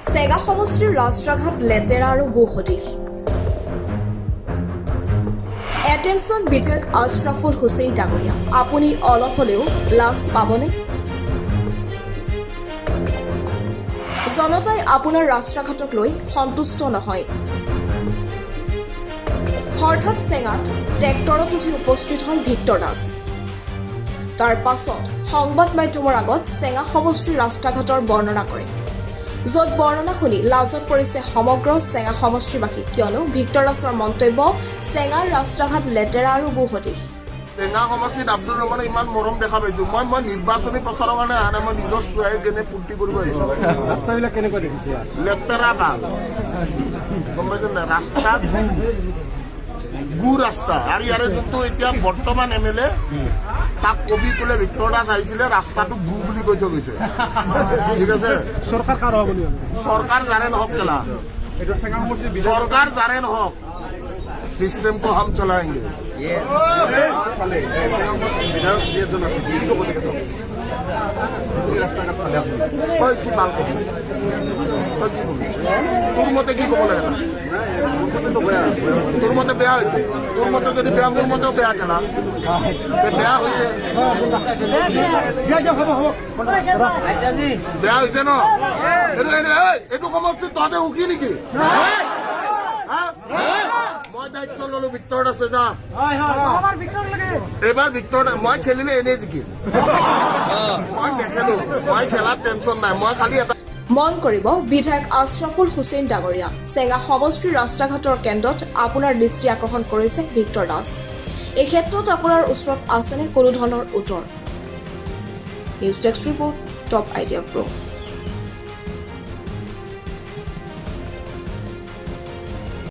চেগা সমষ্টিৰ ৰাস্তাঘাট লেতেৰা আৰু গুহদীশ। এটেনশ্যন বিধায়ক আশৰাফুল হুছেইন ডাঙৰীয়া, আপুনি অলপ হ'লেও লাজ পাবনে? জনতাই আপোনাৰ ৰাস্তাঘাটক লৈ সন্তুষ্ট নহয়। হঠাৎ চেঙাত ট্ৰেক্টৰত উঠি উপস্থিত হয় ভিক্টৰ দাস। তাৰ পাছত সংবাদ মাধ্যমৰ আগত চেঙা সমষ্টিৰ ৰাস্তাঘাটৰ বৰ্ণনা কৰে, য'ত বৰ্ণনা শুনি লাজত পৰিছে সমগ্ৰ চেঙা সমষ্টিবাসী, কিয়নো ভিক্টৰ দাসৰ মন্তব্য চেঙাৰ ৰাস্তাঘাট লেতেৰা আৰু গুহদীশ। চেঙা সমষ্টিত আব্দুল ৰহমানে ইমান মৰম দেখা পাইছো। মই নিৰ্বাচনী প্ৰচাৰৰ কাৰণে অহা নাই, মই নিজৰ চোৱাই কেনে ফূৰ্তি কৰিব আহিছো। ৰাস্তাবিলাক কেনেকুৱা দেখিছে? লেতেৰা ভাল, গম পাইছে নাই? ৰাস্তা গু ৰাস্তা। আৰু ইয়াৰে যোনটো এতিয়া বৰ্তমান MLA, তাক কবি ক'লে ভিক্টৰ দাস আহিছিলে, ৰাস্তাটো গু বুলি কৈ থৈ গৈছে। ঠিক আছে, চৰকাৰ কাৰ হ'ব বুলি চৰকাৰ যাৰে নহওক কেলা, চৰকাৰ যাৰে নহওক, চিষ্টেমটো হাম চলাएंगे। তই কি ভাল কবি? তই কি কবি? তোৰ মতে কি ক'ব লাগে? তোৰ মতে বেয়া হৈছে। তোৰ মতে যদি বেয়া, মোৰ মতেও বেয়া কেলা, বেয়া হৈছে। বেয়া হৈছে ন? এইটো সমষ্টিত তহঁতে সুখী নেকি? মই দায়িত্ব ললো, ভিক্টৰ আছে যা। এইবাৰ ভিক্টৰ মই খেলিলে এনেই জিকিম। মই নেখেলো, মই খেলাত টেনচন নাই, মই খালি এটা মন কৰিব, বিধায়ক আশৰাফুল হুছেইন ডাঙৰীয়া, চেঙা সমষ্টিৰ ৰাস্তাঘাটৰ কেন্দ্ৰত আপোনাৰ দৃষ্টি আকৰ্ষণ কৰিছে ভিক্টৰ দাস। এই ক্ষেত্ৰত আপোনাৰ ওচৰত আছেনে কোনো ধৰণৰ উত্তৰ? News desk report, top idea প্ৰ'।